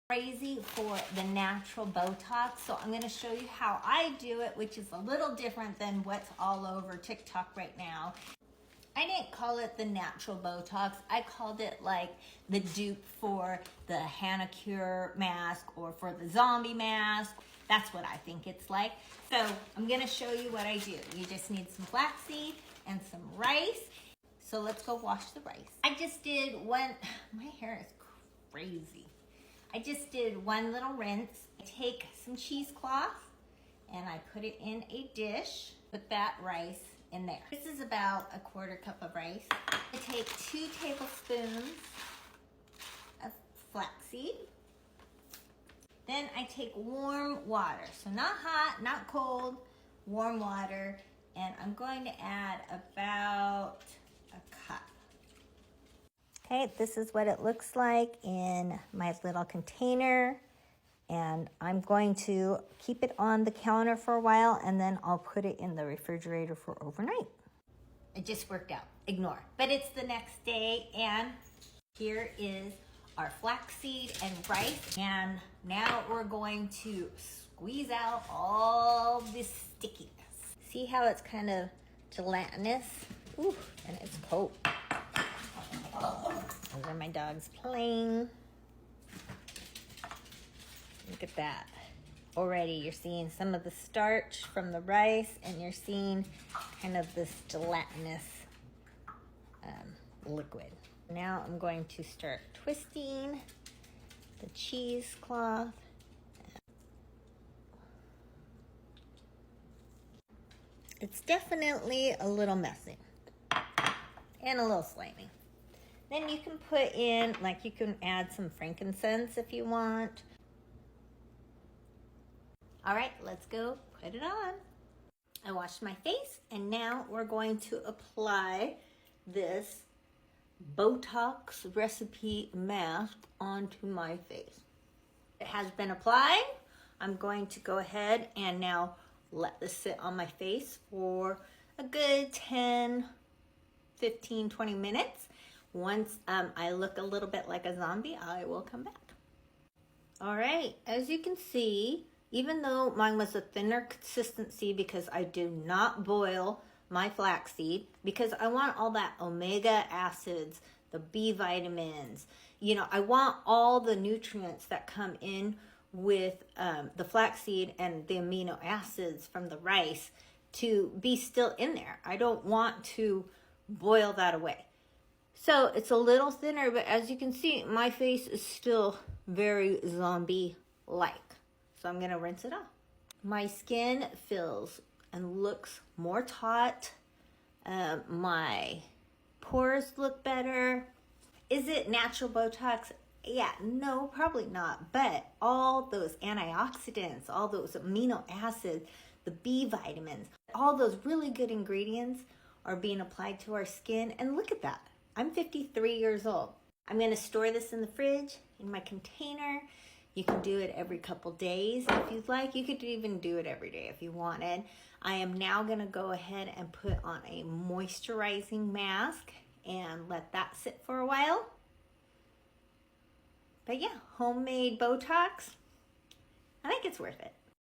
Crazy for the natural Botox, so I'm going to show you how I do it, which is a little different than what's all over TikTok right now. I didn't call it the natural Botox. I called it like the dupe for the Hannah Cure mask or for the zombie mask. That's what I think it's like. So I'm going to show you what I do. You just need some flaxseed and some rice. So let's go wash the rice. I just did one, my hair is crazy. I just did one little rinse. I take some cheesecloth and I put it in a dish. Put that rice in there. This is about a 1/4 cup of rice. I take 2 tablespoons of flaxseed. Then I take warm water. So not hot, not cold, warm water. And I'm going to add about a cup. Okay, this is what it looks like in my little container. And I'm going to keep it on the counter for a while and then I'll put it in the refrigerator for overnight. It just worked out, ignore. But it's the next day and here is our flaxseed and rice. And now we're going to squeeze out all this stickiness. See how it's kind of gelatinous? Ooh, and it's cold. Those are my dogs playing. Look at that. Already you're seeing some of the starch from the rice and you're seeing kind of this gelatinous liquid. Now I'm going to start twisting the cheesecloth. It's definitely a little messy and a little slimy. Then you can put in, like you can add some frankincense if you want. All right, let's go put it on. I washed my face and now we're going to apply this Botox recipe mask onto my face. It has been applied. I'm going to go ahead and now let this sit on my face for a good 10, 15, 20 minutes. Once I look a little bit like a zombie, I will come back. All right, as you can see, even though mine was a thinner consistency because I do not boil my flaxseed because I want all that omega acids, the B vitamins, you know, I want all the nutrients that come in with the flaxseed and the amino acids from the rice to be still in there. I don't want to boil that away. So it's a little thinner, but as you can see, my face is still very zombie-like. So I'm gonna rinse it off. My skin feels and looks more taut. My pores look better. Is it natural Botox? Yeah, no, probably not. But all those antioxidants, all those amino acids, the B vitamins, all those really good ingredients are being applied to our skin. And look at that. I'm 53 years old. I'm gonna store this in the fridge, in my container. You can do it every couple days if you'd like. You could even do it every day if you wanted. I am now gonna go ahead and put on a moisturizing mask and let that sit for a while. But yeah, homemade Botox, I think it's worth it.